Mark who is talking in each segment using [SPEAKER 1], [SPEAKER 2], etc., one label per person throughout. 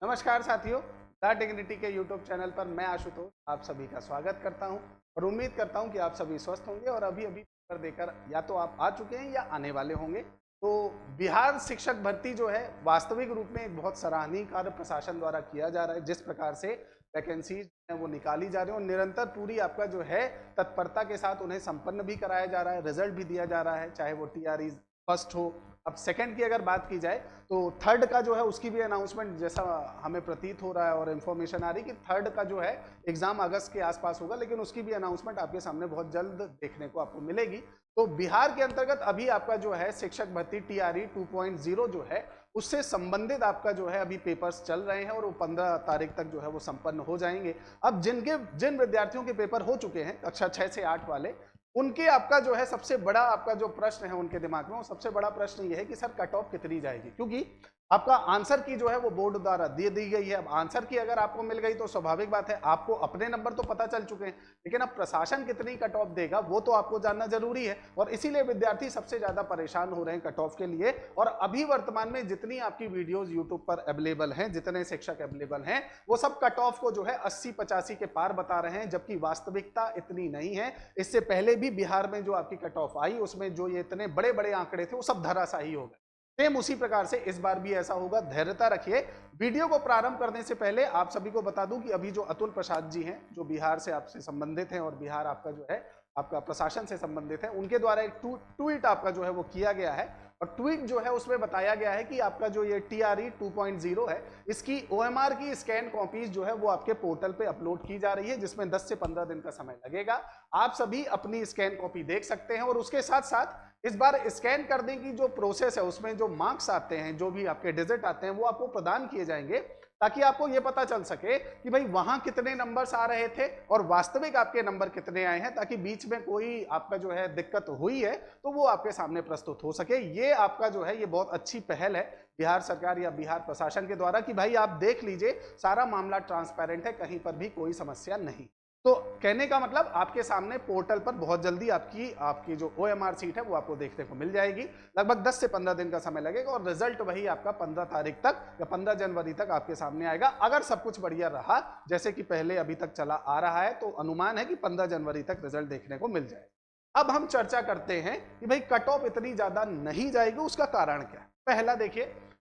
[SPEAKER 1] नमस्कार साथियों, the dignity के यूट्यूब चैनल पर मैं आशुतोष आप सभी का स्वागत करता हूं और उम्मीद करता हूं कि आप सभी स्वस्थ होंगे और अभी अभी पेपर देकर या तो आप आ चुके हैं या आने वाले होंगे। तो बिहार शिक्षक भर्ती जो है वास्तविक रूप में एक बहुत सराहनीय कार्य प्रशासन द्वारा किया जा रहा है। जिस प्रकार से वैकेंसीज है वो निकाली जा रही है और निरंतर पूरी आपका जो है तत्परता के साथ उन्हें संपन्न भी कराया जा रहा है, रिजल्ट भी दिया जा रहा है, चाहे वो टीआरई फर्स्ट हो। अब सेकंड की अगर बात की जाए तो थर्ड का जो है उसकी भी अनाउंसमेंट जैसा हमें प्रतीत हो रहा है और इन्फॉर्मेशन आ रही कि थर्ड का जो है एग्जाम अगस्त के आसपास होगा, लेकिन उसकी भी अनाउंसमेंट आपके सामने बहुत जल्द देखने को आपको मिलेगी। तो बिहार के अंतर्गत अभी आपका जो है शिक्षक भर्ती टीआरई 2.0 जो है उससे संबंधित आपका जो है अभी पेपर्स चल रहे हैं और वो 15 तारीख तक जो है वो संपन्न हो जाएंगे। अब जिन विद्यार्थियों के पेपर हो चुके हैं कक्षा 6 से 8 वाले, उनके आपका जो है सबसे बड़ा आपका जो प्रश्न है उनके दिमाग में, वो सबसे बड़ा प्रश्न ये है कि सर कट ऑफ कितनी जाएगी, क्योंकि आपका आंसर की जो है वो बोर्ड द्वारा दे दी गई है। अब आंसर की अगर आपको मिल गई तो स्वाभाविक बात है आपको अपने नंबर तो पता चल चुके हैं, लेकिन अब प्रशासन कितनी कट ऑफ देगा वो तो आपको जानना जरूरी है और इसीलिए विद्यार्थी सबसे ज्यादा परेशान हो रहे हैं कट ऑफ के लिए। और अभी वर्तमान में जितनी आपकी वीडियोज यूट्यूब पर अवेलेबल हैं, जितने शिक्षक अवेलेबल हैं, वो सब कट ऑफ को जो है 80-85 के पार बता रहे हैं, जबकि वास्तविकता इतनी नहीं है। इससे पहले भी बिहार में जो आपकी कट ऑफ आई उसमें जो ये इतने बड़े बड़े आंकड़े थे वो सब धराशायी हो गए। सेम उसी प्रकार से इस बार भी ऐसा होगा, धैर्यता रखिए। वीडियो को प्रारंभ करने से पहले आप सभी को बता दूं कि अभी जो अतुल प्रसाद जी हैं जो बिहार से आपसे संबंधित हैं और बिहार आपका जो है आपका प्रशासन से संबंधित है, उनके द्वारा एक ट्वीट आपका जो है वो किया गया है और ट्वीट जो है उसमें बताया गया है कि आपका जो ये टीआरई 2.0 है इसकी ओएमआर की स्कैन कॉपीज जो है वो आपके पोर्टल पे अपलोड की जा रही है, जिसमें 10 से 15 दिन का समय लगेगा। आप सभी अपनी स्कैन कॉपी देख सकते हैं और उसके साथ साथ इस बार स्कैन करने की जो प्रोसेस है उसमें जो मार्क्स आते हैं, जो भी आपके डिजिट आते हैं, वो आपको प्रदान किए जाएंगे ताकि आपको ये पता चल सके कि भाई वहां कितने नंबर्स आ रहे थे और वास्तविक आपके नंबर कितने आए हैं, ताकि बीच में कोई आपका जो है दिक्कत हुई है तो वो आपके सामने प्रस्तुत हो सके। ये आपका जो है ये बहुत अच्छी पहल है बिहार सरकार या बिहार प्रशासन के द्वारा कि भाई आप देख लीजिए सारा मामला ट्रांसपेरेंट है, कहीं पर भी कोई समस्या नहीं। तो कहने का मतलब आपके सामने पोर्टल पर बहुत जल्दी आपकी जो ओएमआर सीट है वो आपको देखने को मिल जाएगी। लगभग 10 से 15 दिन का समय लगेगा और रिजल्ट वही आपका 15 तारीख तक या 15 जनवरी तक आपके सामने आएगा। अगर सब कुछ बढ़िया रहा जैसे कि पहले अभी तक चला आ रहा है तो अनुमान है कि 15 जनवरी तक रिजल्ट देखने को मिल जाएगा। अब हम चर्चा करते हैं कि भाई कट ऑफ इतनी ज्यादा नहीं जाएगी, उसका कारण क्या है। पहला देखिए,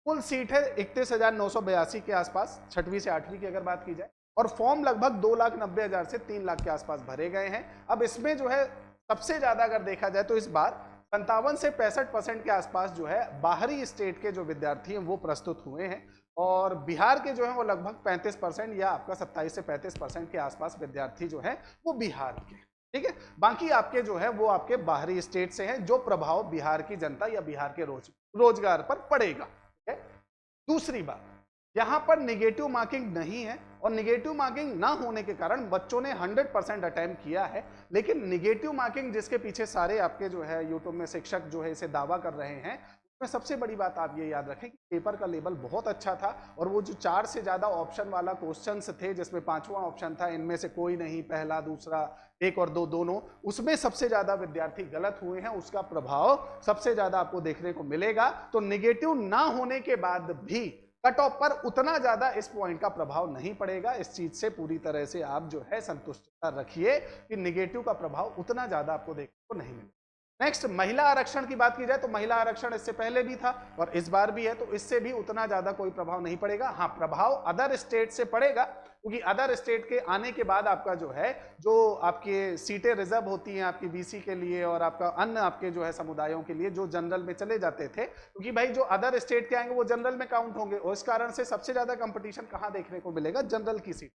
[SPEAKER 1] कुल सीट है 31,982 के आसपास, 6वीं से 8वीं की अगर बात की जाए, और फॉर्म लगभग 2,90,000 से 3 लाख के आसपास भरे गए हैं। अब इसमें जो है सबसे ज्यादा अगर देखा जाए तो इस बार 57 से 65% के आसपास जो है बाहरी स्टेट के जो विद्यार्थी हैं वो प्रस्तुत हुए हैं और बिहार के जो है वो लगभग 35% या आपका 27 से 35% के आसपास विद्यार्थी जो है वो बिहार के, ठीक है। बाकी आपके जो है वो आपके बाहरी स्टेट से हैं, जो प्रभाव बिहार की जनता या बिहार के रोजगार पर पड़ेगा, ठीक है। दूसरी बात, यहां पर निगेटिव मार्किंग नहीं है और निगेटिव मार्किंग ना होने के कारण बच्चों ने 100% अटेम्प्ट किया है, लेकिन निगेटिव मार्किंग जिसके पीछे सारे आपके जो है यूट्यूब में शिक्षक जो है इसे दावा कर रहे हैं, उसमें सबसे बड़ी बात आप ये याद रखें कि पेपर का लेवल बहुत अच्छा था और वो जो 4 से ज्यादा ऑप्शन वाला क्वेश्चंस थे जिसमें 5वां ऑप्शन था इनमें से कोई नहीं, पहला दूसरा 1 और 2 दोनों, उसमें सबसे ज्यादा विद्यार्थी गलत हुए हैं, उसका प्रभाव सबसे ज्यादा आपको देखने को मिलेगा। तो निगेटिव ना होने के बाद भी कट ऑफ पर उतना ज्यादा इस पॉइंट का प्रभाव नहीं पड़ेगा। इस चीज से पूरी तरह से आप जो है संतुष्टता रखिए कि निगेटिव का प्रभाव उतना ज्यादा आपको देखने को नहीं मिलेगा। नेक्स्ट, महिला आरक्षण की बात की जाए तो महिला आरक्षण इससे पहले भी था और इस बार भी है, तो इससे भी उतना ज्यादा कोई प्रभाव नहीं पड़ेगा। हाँ, प्रभाव अदर स्टेट से पड़ेगा क्योंकि अदर स्टेट के आने के बाद आपका जो है जो आपके सीटें रिजर्व होती हैं आपकी बीसी के लिए और आपका अन्य आपके जो है समुदायों के लिए जो जनरल में चले जाते थे, क्योंकि भाई जो अदर स्टेट के आएंगे वो जनरल में काउंट होंगे और इस कारण से सबसे ज्यादा कंपटीशन कहां देखने को मिलेगा, जनरल की सीट।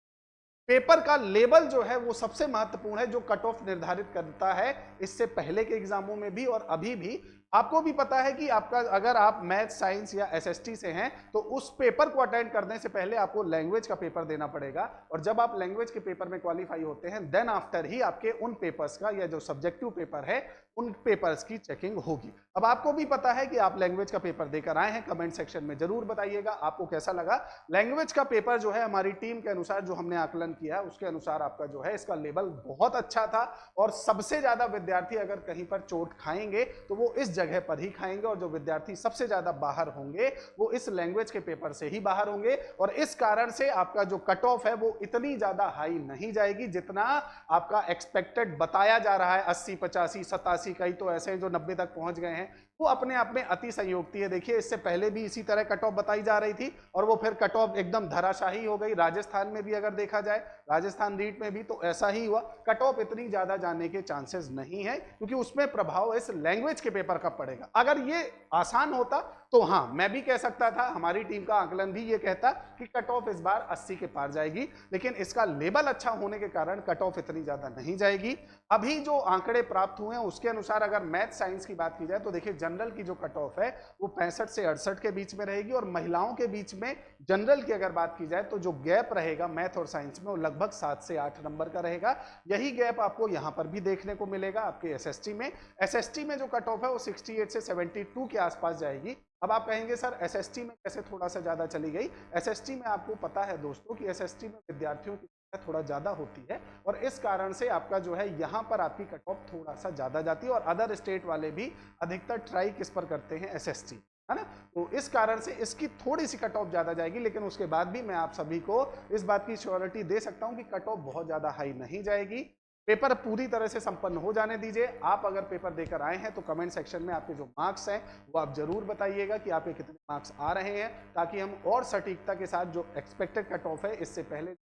[SPEAKER 1] पेपर का लेवल जो है वो सबसे महत्वपूर्ण है, जो कट ऑफ निर्धारित करता है। इससे पहले के एग्जामों में भी और अभी भी आपको भी पता है कि आपका अगर आप मैथ साइंस या एसएसटी से हैं तो उस पेपर को अटेंड करने से पहले आपको लैंग्वेज का पेपर देना पड़ेगा और जब आप लैंग्वेज के पेपर में क्वालिफाई होते हैं देन आफ्टर ही आपके उन पेपर्स का या जो सब्जेक्टिव पेपर है उन पेपर्स की चेकिंग होगी। अब आपको भी पता है कि आप लैंग्वेज का पेपर देकर आए हैं, कमेंट सेक्शन में जरूर बताइएगा आपको कैसा लगा। लैंग्वेज का पेपर जो है हमारी टीम के अनुसार जो हमने आकलन किया उसके अनुसार आपका जो है इसका लेवल बहुत अच्छा था। और सबसे ज्यादा विद्यार्थी अगर कहीं पर चोट खाएंगे तो वो इस जगह पर ही खाएंगे, और जो विद्यार्थी सबसे ज्यादा बाहर होंगे वो इस लैंग्वेज के पेपर से ही बाहर होंगे। और इस कारण से आपका जो कट ऑफ है वो इतनी ज्यादा हाई नहीं जाएगी जितना आपका एक्सपेक्टेड बताया जा रहा है। 80, 85, 87, कई तो ऐसे हैं जो 90 तक पहुंच गए हैं। वो अपने आप में अति संयोक्ति है। देखिए इससे पहले भी इसी तरह कट ऑफ बताई जा रही थी और वो फिर कट ऑफ एकदम धराशाही हो गई। राजस्थान में भी अगर देखा जाए, राजस्थान रीट में भी तो ऐसा ही हुआ। कट ऑफ इतनी ज्यादा जाने के चांसेस नहीं है क्योंकि उसमें प्रभाव इस लैंग्वेज के पेपर का पड़ेगा। अगर ये आसान होता तो हाँ, मैं भी कह सकता था, हमारी टीम का आकलन भी ये कहता कि कट ऑफ इस बार 80 के पार जाएगी, लेकिन इसका लेवल अच्छा होने के कारण कट ऑफ इतनी ज्यादा नहीं जाएगी। अभी जो आंकड़े प्राप्त हुए हैं उसके अनुसार अगर मैथ साइंस की बात की जाए तो देखिए जनरल की जो कट ऑफ है वो 65 से 68 के बीच में रहेगी, और महिलाओं के बीच में जनरल की अगर बात की जाए तो जो गैप रहेगा मैथ और साइंस में वो लगभग 7 से 8 नंबर का रहेगा। यही गैप आपको यहां पर भी देखने को मिलेगा आपके एसएसटी में। एसएसटी में जो कट ऑफ है वो 68 से 72 के आसपास जाएगी। अब आप कहेंगे सर एसएसटी में कैसे थोड़ा सा ज्यादा चली गई? एसएसटी में आपको पता है दोस्तों कि एसएसटी में विद्यार्थियों की संख्या थोड़ा ज्यादा होती है, और इस कारण से आपका जो है यहाँ पर आपकी कट ऑफ थोड़ा सा ज्यादा जाती है। और अदर स्टेट वाले भी अधिकतर ट्राई किस पर करते हैं? एसएसटी, है ना। तो इस कारण से इसकी थोड़ी सी कट ऑफ ज्यादा जाएगी, लेकिन उसके बाद भी मैं आप सभी को इस बात की श्योरिटी दे सकता हूं कि कट ऑफ बहुत ज्यादा हाई नहीं जाएगी। पेपर पूरी तरह से संपन्न हो जाने दीजिए। आप अगर पेपर देकर आए हैं तो कमेंट सेक्शन में आपके जो मार्क्स हैं वो आप जरूर बताइएगा कि आपके कितने मार्क्स आ रहे हैं, ताकि हम और सटीकता के साथ जो एक्सपेक्टेड कट ऑफ है इससे पहले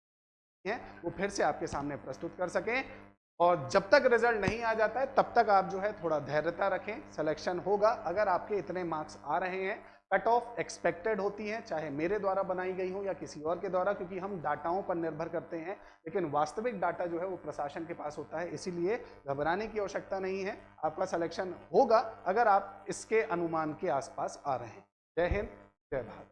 [SPEAKER 1] हैं वो फिर से आपके सामने प्रस्तुत कर सकें। और जब तक रिजल्ट नहीं आ जाता है तब तक आप जो है थोड़ा धैर्यता रखें, सिलेक्शन होगा। अगर आपके इतने मार्क्स आ रहे हैं, कट ऑफ एक्सपेक्टेड होती है, चाहे मेरे द्वारा बनाई गई हो या किसी और के द्वारा, क्योंकि हम डाटाओं पर निर्भर करते हैं, लेकिन वास्तविक डाटा जो है वो प्रशासन के पास होता है, इसीलिए घबराने की आवश्यकता नहीं है। आपका सिलेक्शन होगा अगर आप इसके अनुमान के आसपास आ रहे हैं। जय हिंद, जय भारत।